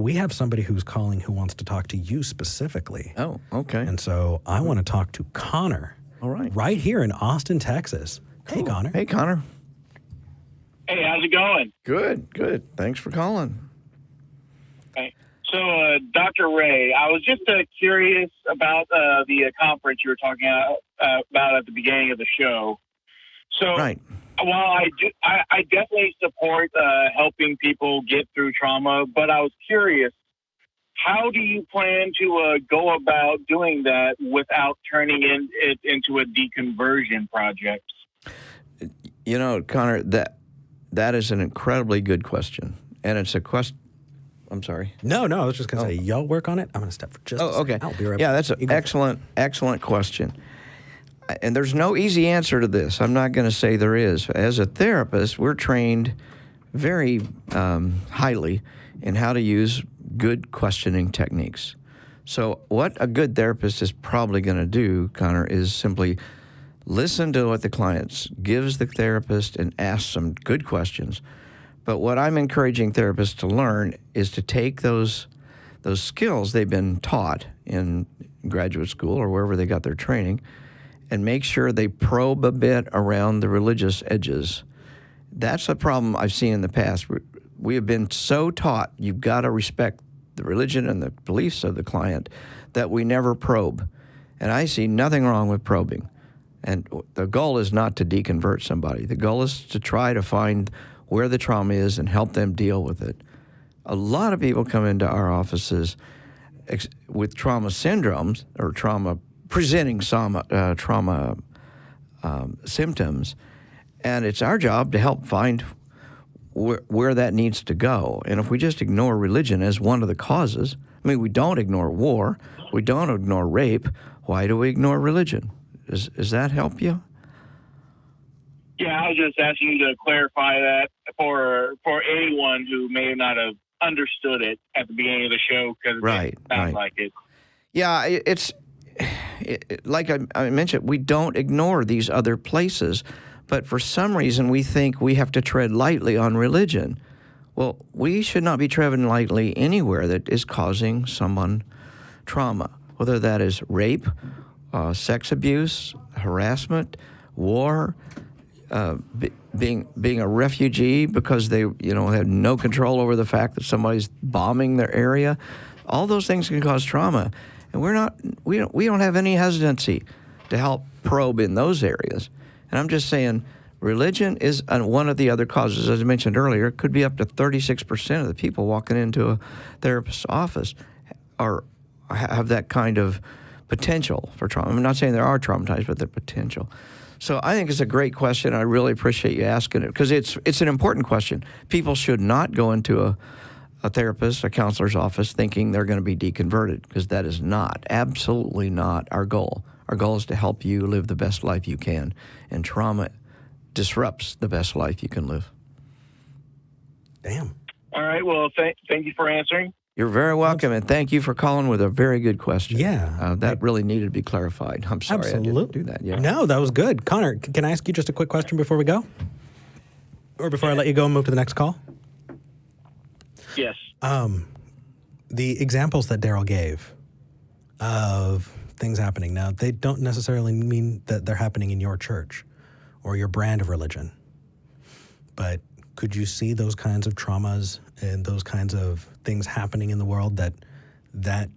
we have somebody who's calling who wants to talk to you specifically. Oh, okay. And so I want to talk to Connor. All right. Right here in Austin, Texas. Cool. Hey, Connor. Hey, Connor. Hey, how's it going? Good. Thanks for calling. Okay. So, Dr. Ray, I was just curious about the conference you were talking about at the beginning of the show. So, Right. while I definitely support helping people get through trauma, but I was curious, how do you plan to go about doing that without turning it into a deconversion project? You know, Connor, that is an incredibly good question. And it's a question. I'm sorry. No, I was just going to say, y'all work on it. I'm going to step for just a second. Okay. I'll be right back. Yeah, that's an excellent question. And there's no easy answer to this. I'm not going to say there is. As a therapist, we're trained very highly in how to use good questioning techniques. So what a good therapist is probably going to do, Connor, is simply listen to what the client gives the therapist and ask some good questions. But what I'm encouraging therapists to learn is to take those skills they've been taught in graduate school or wherever they got their training and make sure they probe a bit around the religious edges. That's a problem I've seen in the past. We have been so taught you've got to respect the religion and the beliefs of the client that we never probe. And I see nothing wrong with probing. And the goal is not to deconvert somebody. The goal is to try to find where the trauma is and help them deal with it. A lot of people come into our offices with trauma syndromes or presenting trauma symptoms, and it's our job to help find where that needs to go. And if we just ignore religion as one of the causes, I mean, we don't ignore war, we don't ignore rape, why do we ignore religion? Does that help you? Yeah, I was just asking you to clarify that for anyone who may not have understood it at the beginning of the show, because it sounds like it. Yeah, it's like I mentioned, we don't ignore these other places, but for some reason we think we have to tread lightly on religion. Well, we should not be treading lightly anywhere that is causing someone trauma, whether that is rape, sex abuse, harassment, war, being a refugee because they have no control over the fact that somebody's bombing their area. All those things can cause trauma, and we don't have any hesitancy to help probe in those areas. And I'm just saying, religion is one of the other causes. As I mentioned earlier, it could be up to 36% of the people walking into a therapist's office have that kind of potential for trauma. I'm not saying they are traumatized, but the potential. So I think it's a great question. I really appreciate you asking it because it's an important question. People should not go into a therapist, a counselor's office thinking they're going to be deconverted, because that is absolutely not our goal. Our goal is to help you live the best life you can, and trauma disrupts the best life you can live. Damn. All right. Well, thank you for answering. You're very welcome, and thank you for calling with a very good question. Yeah. That really needed to be clarified. I'm sorry I didn't do that. Yeah. No, that was good. Connor, can I ask you just a quick question before we go? Or before I let you go and move to the next call? Yes. The examples that Darrel gave of things happening now, they don't necessarily mean that they're happening in your church or your brand of religion. But could you see those kinds of traumas and those kinds of things happening in the world that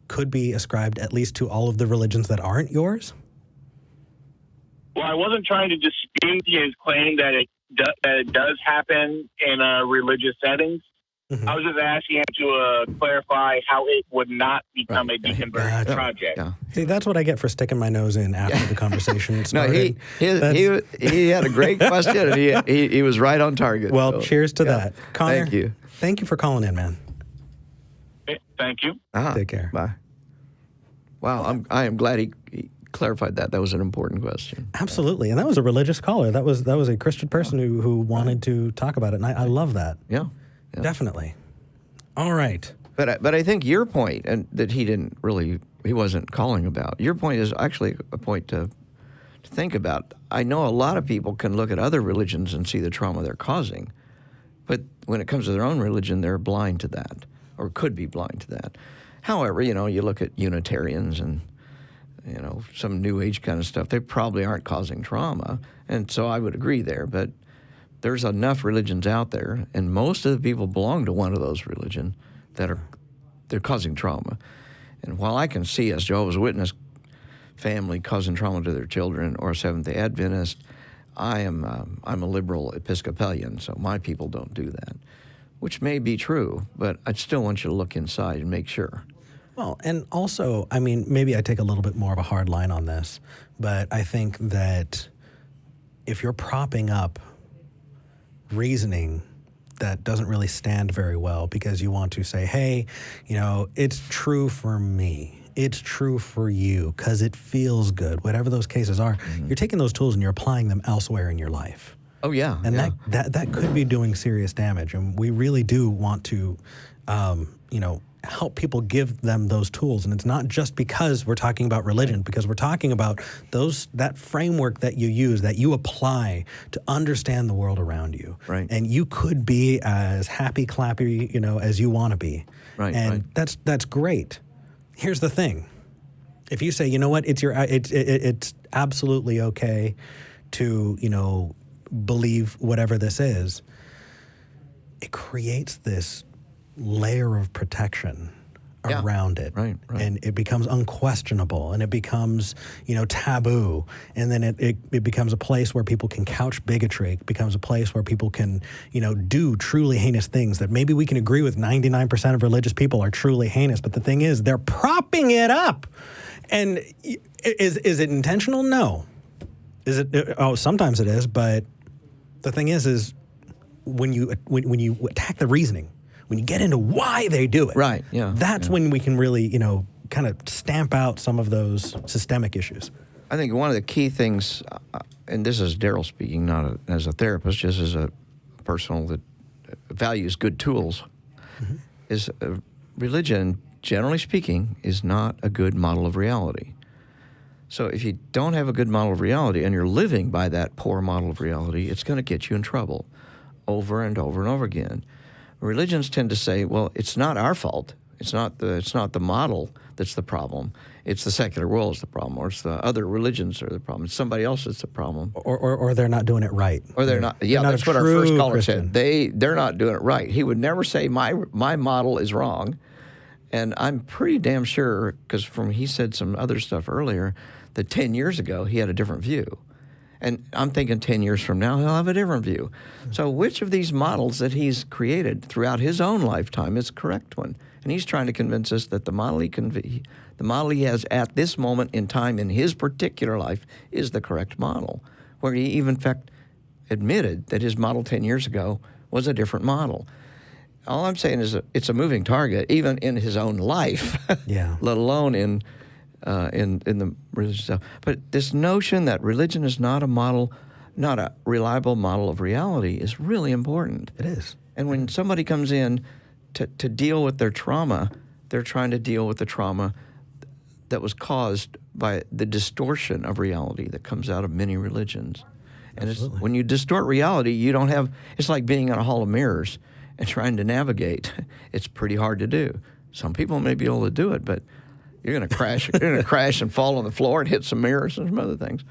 could be ascribed at least to all of the religions that aren't yours? Well, I wasn't trying to dispute his claim that it does happen in religious settings. Mm-hmm. I was just asking him to clarify how it would not become a deconversion project. Yeah. See, that's what I get for sticking my nose in after the conversation started. No, he had a great question, and he was right on target. Well, so, cheers to that. Connor, thank you. Thank you for calling in, man. Thank you. Take care. Bye. Wow, I am glad he clarified that. That was an important question. Absolutely, and that was a religious caller. That was a Christian person who wanted to talk about it, and I love that. Yeah. Definitely. All right. But I think your point, and that he wasn't calling about, your point is actually a point to think about. I know a lot of people can look at other religions and see the trauma they're causing, but when it comes to their own religion, they're blind to that, or could be blind to that. However, you look at Unitarians and, some New Age kind of stuff, they probably aren't causing trauma. And so I would agree there. But there's enough religions out there, and most of the people belong to one of those religions they're causing trauma. And while I can see as Jehovah's Witness family causing trauma to their children, or a Seventh-day Adventist, I'm a liberal Episcopalian, so my people don't do that, which may be true, but I still want you to look inside and make sure. Well, and also, maybe I take a little bit more of a hard line on this, but I think that if you're propping up reasoning that doesn't really stand very well because you want to say, hey, it's true for me. It's true for you because it feels good. Whatever those cases are, you're taking those tools and you're applying them elsewhere in your life. Oh, yeah. And that could be doing serious damage. And we really do want to, help people, give them those tools. And it's not just because we're talking about religion, because we're talking about that framework that you use, that you apply to understand the world around you. Right. And you could be as happy, clappy, as you want to be. Right. And that's great. Here's the thing. If you say, you know what, it's absolutely okay to, believe whatever this is, it creates this layer of protection around it. Right. And it becomes unquestionable, and it becomes, taboo. And then it becomes a place where people can couch bigotry. It becomes a place where people can, do truly heinous things that maybe we can agree with 99% of religious people are truly heinous. But the thing is, they're propping it up. And is it intentional? No. Is it? Oh, sometimes it is. But the thing is when you attack the reasoning, when you get into why they do it, right? Yeah, that's when we can really, kind of stamp out some of those systemic issues. I think one of the key things, and this is Darrel speaking, not as a therapist, just as a person that values good tools, is religion, generally speaking, is not a good model of reality. So if you don't have a good model of reality and you're living by that poor model of reality, it's going to get you in trouble over and over and over again. Religions tend to say, well, it's not our fault. It's not the model that's the problem. It's the secular world is the problem, or it's the other religions are the problem. It's somebody else that's the problem. Or they're not doing it right. Or they're not. Yeah, that's what our first caller said. They're not doing it right. He would never say my model is wrong. And I'm pretty damn sure, because he said some other stuff earlier, that 10 years ago he had a different view. And I'm thinking 10 years from now he'll have a different view. So which of these models that he's created throughout his own lifetime is the correct one? And he's trying to convince us that the model he has at this moment in time in his particular life is the correct model, where he even, in fact, admitted that his model 10 years ago was a different model. All I'm saying is it's a moving target, even in his own life, let alone in the religious stuff. But this notion that religion is not a reliable model of reality is really important. It is. And when somebody comes in to deal with their trauma, they're trying to deal with the trauma that was caused by the distortion of reality that comes out of many religions. And when you distort reality, you don't have, it's like being in a hall of mirrors and trying to navigate. It's pretty hard to do. Some people may be able to do it, but you're going to crash. You're going to crash and fall on the floor and hit some mirrors and some other things.